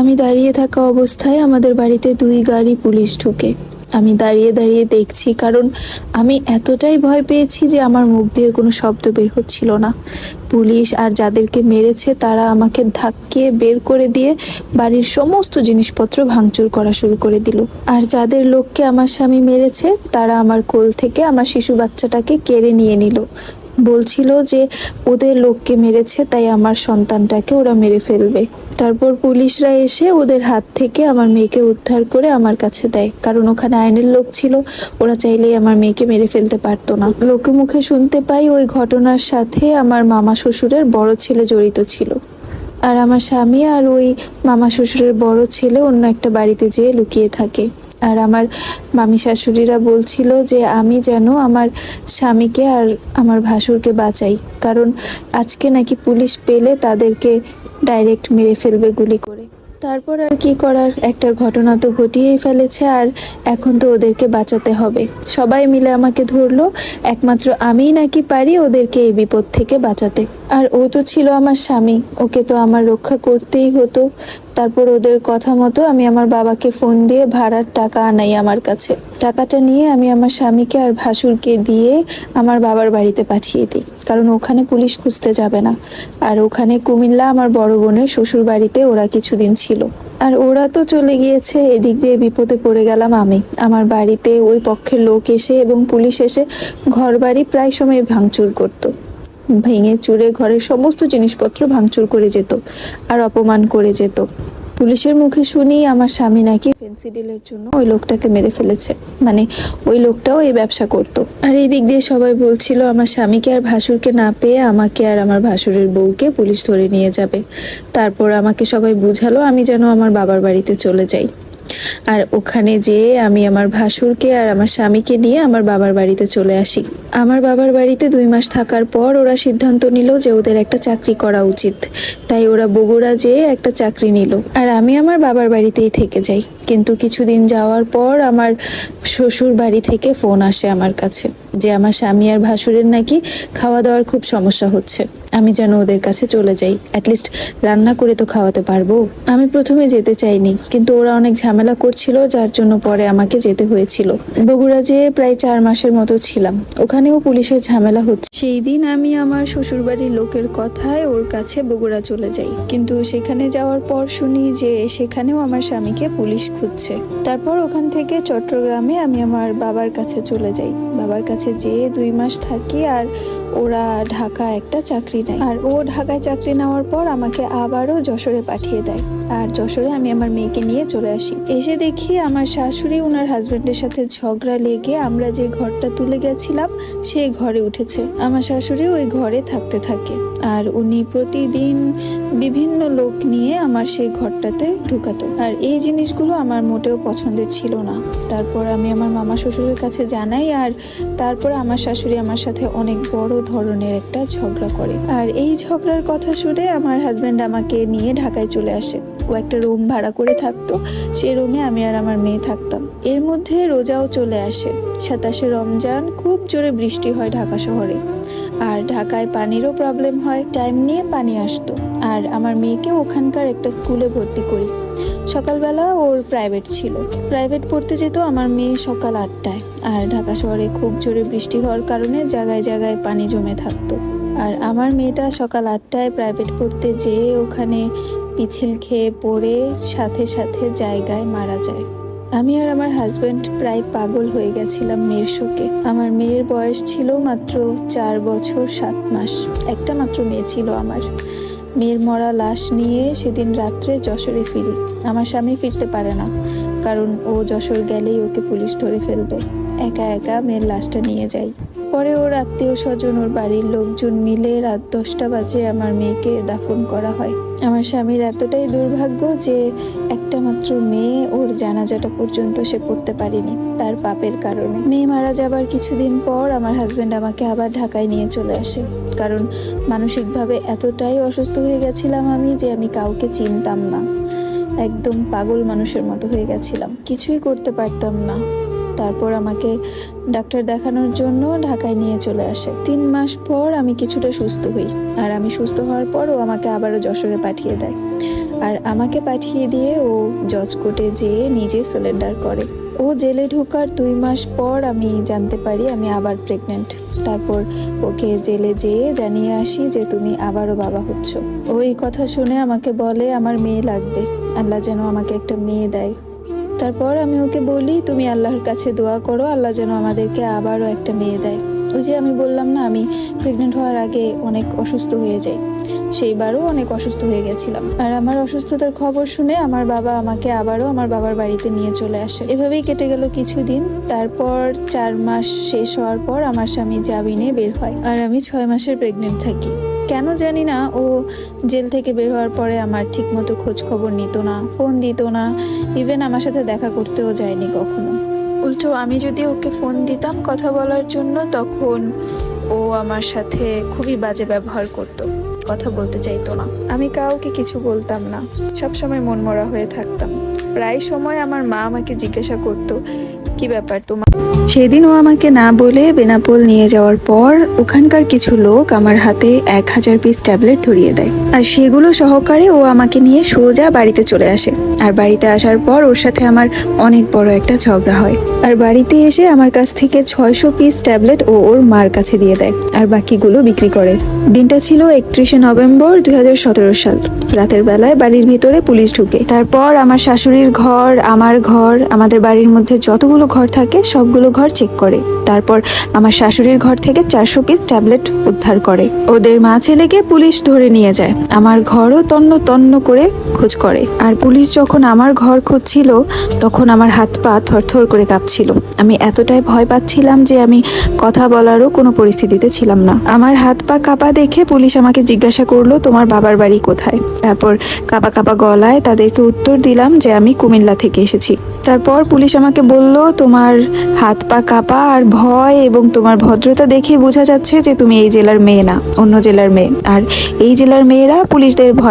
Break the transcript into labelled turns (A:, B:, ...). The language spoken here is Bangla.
A: আমি দাঁড়িয়ে থাকা অবস্থায় আমাদের বাড়িতে 2 গাড়ি পুলিশ ঢুকে। আমি দাঁড়িয়ে দাঁড়িয়ে দেখছি, কারণ আমি এতটাই ভয় পেয়েছি যে আমার মুখ দিয়ে কোনো শব্দ বের হচ্ছিল না। পুলিশ আর যাদেরকে মেরেছে তারা আমাকে ধাক্কিয়ে বের করে দিয়ে বাড়ির সমস্ত জিনিসপত্র ভাঙচুর করা শুরু করে দিল। আর যাদের লোককে আমার স্বামী মেরেছে তারা আমার কোল থেকে আমার শিশু বাচ্চাটাকে কেড়ে নিয়ে নিল। বলছিল যে ওদের লোককে মেরেছে, তাই আমার সন্তানটাকে ওরা মেরে ফেলবে। তারপর পুলিশরা এসে ওদের হাত থেকে আমার মেয়েকে উদ্ধার করে আমার কাছে দেয়, কারণ ওখানে আইনের লোক ছিল, ওরা চাইলেই আমার মেয়েকে মেরে ফেলতে পারতো না। লোকে মুখে শুনতে পাই ওই ঘটনার সাথে আমার মামা শ্বশুরের বড় ছেলে জড়িত ছিল, আর আমার স্বামী আর ওই মামা শ্বশুরের বড় ছেলে অন্য একটা বাড়িতে যেয়ে লুকিয়ে থাকে। আর আমার মামি শাশুড়িরা বলছিল যে আমি যেন আমার স্বামীকে আর আমার ভাসুরকে বাঁচাই, কারণ আজকে নাকি পুলিশ পেলে তাদেরকে ডাইরেক্ট মেরে ফেলবে গুলি করে। তারপর আর কি করার, একটা ঘটনা তো ঘটিয়েই ফেলেছে, আর এখন তো ওদেরকে বাঁচাতে হবে। সবাই মিলে আমাকে ধরলো, একমাত্র আমিই নাকি পারি ওদেরকে এই বিপদ থেকে বাঁচাতে। আর ও তো ছিল আমার স্বামী, ওকে তো আমার রক্ষা করতেই হতো। তারপর ওদের কথা মতো আমি আমার বাবাকে ফোন দিয়ে ভাড়ার টাকা আনাই আমার কাছে। টাকাটা নিয়ে আমি আমার স্বামীকে আর ভাসুরকে দিয়ে আমার বাবার বাড়িতে পাঠিয়ে দিই, কারণ ওখানে পুলিশ খুঁজতে যাবে না। আর ওখানে কুমিল্লা আমার বড় বোনের শ্বশুর বাড়িতে ওরা কিছুদিন ছিল। আর ওরা তো চলে গিয়েছে, এদিক দিয়ে বিপদে পড়ে গেলাম আমি। আমার বাড়িতে ওই পক্ষের লোক এসে এবং পুলিশ এসে ঘর বাড়ি প্রায় সময় ভাঙচুর করতো, ভেঙে চুরে ঘরের সমস্ত জিনিসপত্র ভাঙচুর করে যেত আর অপমান করে যেত। পুলিশের মুখে শুনি আমার স্বামী নাকি ফেন্সি ডিলের জন্য ওই লোকটাকে মেরে ফেলেছে, মানে ওই লোকটাও এই ব্যবসা করতো। আর এই দিক দিয়ে সবাই বলছিল আমার স্বামীকে আর ভাসুরকে না পেয়ে আমাকে আর আমার ভাসুরের বউকে পুলিশ ধরে নিয়ে যাবে। তারপর আমাকে সবাই বুঝালো আমি যেন আমার বাবার বাড়িতে চলে যাই। আর ওখানে যেয়ে আমি আমার ভাসুরকে আর আমার স্বামীকে নিয়ে আমার বাবার বাড়িতে চলে আসি। আমার বাবার বাড়িতে 2 মাস থাকার পর ওরা সিদ্ধান্ত নিল যে ওদের একটা চাকরি করা উচিত, তাই ওরা বগুড়া যেয়ে একটা চাকরি নিল। আর আমি আমার বাবার বাড়িতেই থেকে যাই। কিন্তু কিছুদিন যাওয়ার পর আমার শ্বশুর বাড়ি থেকে ফোন আসে আমার কাছে যে আমার স্বামী আর ভাসুরের নাকি খাওয়া দাওয়ার খুব সমস্যা হচ্ছে, আমি যেন ওদের কাছে চলে যাই, অ্যাটলিস্ট রান্না করে তো খাওয়াতে পারবো। আমি প্রথমে যেতে চাইনি, কিন্তু ওরা অনেক ঝামেলা করছিল, যার জন্য পরে আমাকে যেতে হয়েছিল। বগুড়া যেয়ে প্রায় 4 মাসের মতো ছিলাম, ওখানেও পুলিশের ঝামেলা হচ্ছে। সেই দিন আমি আমার শ্বশুরবাড়ির লোকের কথায় ওর কাছে বগুড়া চলে যাই, কিন্তু সেখানে যাওয়ার পর শুনি যে সেখানেও আমার স্বামীকে পুলিশ খুঁজছে। তারপর ওখান থেকে চট্টগ্রামে আমি আমার বাবার কাছে চলে যাই। বাবার কাছে যেয়ে 2 মাস থাকি, আর ওরা ঢাকা একটা চাকরি নেয়। আর ও ঢাকায় চাকরি নেওয়ার পর আমাকে আবারও যশোরে পাঠিয়ে দেয়। আর যশোরে আমি আমার মেয়েকে নিয়ে চলে আসি। এসে দেখি আমার শাশুড়ি ওনার হাজবেন্ডের সাথে ঝগড়া লেগে আমরা যে ঘরটা তুলে গেছিলাম সেই ঘরে উঠেছে। আমার শাশুড়ি ওই ঘরে থাকতে থাকে, আর উনি প্রতিদিন বিভিন্ন লোক নিয়ে আমার সেই ঘরটাতে ঢুকাতো। আর এই জিনিসগুলো আমার মোটেও পছন্দের ছিল না। তারপর আমি আমার মামা শ্বশুরের কাছে জানাই, আর তারপরে আমার শাশুড়ি আমার সাথে অনেক বড় ধরনের একটা ঝগড়া করে। আর এই ঝগড়ার কথা শুনে আমার হাজবেন্ড আমাকে নিয়ে ঢাকায় চলে আসে। ও একটা রুম ভাড়া করে থাকতো, সেই রুমে আমি আর আমার মেয়ে থাকতাম। এর মধ্যে রোজাও চলে আসে, 27শে রমজান। খুব জোরে বৃষ্টি হয় ঢাকা শহরে, আর ঢাকায় পানিরও প্রবলেম হয়, টাইম নিয়ে পানি আসতো। আর আমার মেয়েকে ওখানকার একটা স্কুলে ভর্তি করি। সকালবেলা ওর প্রাইভেট ছিল, প্রাইভেট পড়তে যেত আমার মেয়ে সকাল 8টায়। আর ঢাকা শহরে খুব জোরে বৃষ্টি হওয়ার কারণে জায়গায় জায়গায় পানি জমে থাকতো। আর আমার মেয়েটা সকাল 8টায় প্রাইভেট পড়তে যেয়ে ওখানে পিছিল খেয়ে পড়ে সাথে সাথে জায়গায় মারা যায়। আমি আর আমার হাজবেন্ড প্রায় পাগল হয়ে গেছিলাম মেয়ের শোকে। আমার মেয়ের বয়স ছিল মাত্র 4 বছর 7 মাস, একটা মাত্র মেয়ে ছিল আমার। মেয়ের মরা লাশ নিয়ে সেদিন রাত্রে যশোরে ফিরি। আমার স্বামী ফিরতে পারে না, কারণ ও যশোর গেলেই ওকে পুলিশ ধরে ফেলবে। একা একা মেয়ের লাশটা নিয়ে যাই। পরে ওর আত্মীয় স্বজন, ওর বাড়ির লোকজন মিলে রাত 10টা বাজে আমার মেয়েকে দাফন করা হয়। আমার স্বামীর এতটাই দুর্ভাগ্য যে একটা মাত্র মেয়ে, ওর জানাজাটা পর্যন্ত সে পড়তে পারেনি তার পাপের কারণে। মেয়ে মারা যাবার কিছুদিন পর আমার হাজবেন্ড আমাকে আবার ঢাকায় নিয়ে চলে আসে, কারণ মানসিকভাবে এতটাই অসুস্থ হয়ে গেছিলাম আমি যে আমি কাউকে চিনতাম না। একদম পাগল মানুষের মতো হয়ে গেছিলাম, কিছুই করতে পারতাম না। তারপর আমাকে ডাক্তার দেখানোর জন্য ঢাকায় নিয়ে চলে আসে। 3 মাস পর আমি কিছুটা সুস্থ হই, আর আমি সুস্থ হওয়ার পরও আমাকে আবারও যশোরে পাঠিয়ে দেয়। আর আমাকে পাঠিয়ে দিয়ে ও জজ কোর্টে যেয়ে নিজে সিলিন্ডার করে। ও জেলে ঢোকার 2 মাস পর আমি জানতে পারি আমি আবার প্রেগনেন্ট। তারপর ওকে জেলে যেয়ে জানিয়ে আসি যে তুমি আবারও বাবা হচ্ছ। ও এই কথা শুনে আমাকে বলে আমার মেয়ে লাগবে, আল্লাহ যেন আমাকে একটা মেয়ে দেয়। তারপর আমি ওকে বলি তুমি আল্লাহর কাছে দোয়া করো, আল্লাহ যেন আমাদেরকে আবারও একটা মেয়ে দেয়। ওই যে আমি বললাম না আমি প্রেগনেন্ট হওয়ার আগে অনেক অসুস্থ হয়ে যাই, সেইবারও অনেক অসুস্থ হয়ে গেছিলাম। আর আমার অসুস্থতার খবর শুনে আমার বাবা আমাকে আবারও আমার বাবার বাড়িতে নিয়ে চলে আসে। এভাবেই কেটে গেল কিছুদিন। তারপর 4 মাস শেষ হওয়ার পর আমার স্বামী জামিনে বের হয় আর আমি 6 মাসের প্রেগনেন্ট থাকি। কেন জানি না ও জেল থেকে বের হওয়ার পরে আমার ঠিক মতো খোঁজ খবর নিত না, ফোন দিত না, ইভেন আমার সাথে দেখা করতেও যায়নি কখনো। উল্টো আমি যদি ওকে ফোন দিতাম কথা বলার জন্য, তখন ও আমার সাথে খুবই বাজে ব্যবহার করতো, কথা বলতে চাইতো না। আমি কাউকে কিছু বলতাম না, সবসময় মনমরা হয়ে থাকতাম। প্রায় সময় আমার মা আমাকে জিজ্ঞাসা করতো কি ব্যাপার তোমার। সেদিন ও আমাকে না বলে বেনাপোল নিয়ে যাওয়ার পর ওখানকার কিছু লোক আমার হাতে 1000 পিস ট্যাবলেট ধরিয়ে দেয়, আর সেগুলো সহকারে ও আমাকে নিয়ে সোজা বাড়িতে চলে আসে। আর বাড়িতে আসার পর ওর সাথে আমার অনেক বড় একটা ঝগড়া হয়। আর বাড়িতে এসে আমার কাছ থেকে 600 পিস ট্যাবলেট ও ওর মার কাছে দিয়ে দেয়, আর বাকিগুলো বিক্রি করে। দিনটা ছিল 31শে নভেম্বর 2017 সাল। রাতের বেলায় বাড়ির ভিতরে পুলিশ ঢুকে। তারপর আমার শাশুড়ির ঘর, আমার ঘর, আমাদের বাড়ির মধ্যে যতগুলো ঘর থাকে সবগুলো ঘর চেক করে। তারপর আমার শাশুড়ির ঘর থেকে 400 পিস ট্যাবলেট উদ্ধার করে। ওদের মা ছেলেকে পুলিশ ধরে নিয়ে যায়। আমার ঘরও তন্ন তন্ন করে খোঁজ করে। আর পুলিশ যখন আমার ঘর খুঁজছিল তখন আমার হাত পা থরথর করে কাঁপছিল। আমি এতটাই ভয় পাচ্ছিলাম যে আমি কথা বলারও কোনো পরিস্থিতিতে ছিলাম না। আমার হাত পা কাঁপা দেখে পুলিশ আমাকে জিজ্ঞাসা করলো তোমার বাবার বাড়ি কোথায়। তারপর কাঁপা কাঁপা গলায় তাদেরকে উত্তর দিলাম যে আমি কুমিল্লা থেকে এসেছি। তারপর পুলিশ আমাকে বলল তোমার হাত পা কাঁপা আর ভয় এবং তোমার ভদ্রতা দেখে বোঝা যাচ্ছে যে তুমি এই জেলার মেয়ে না, অন্য জেলার মেয়ে। আর এই জেলার মেয়েরা পুলিশদের ভয়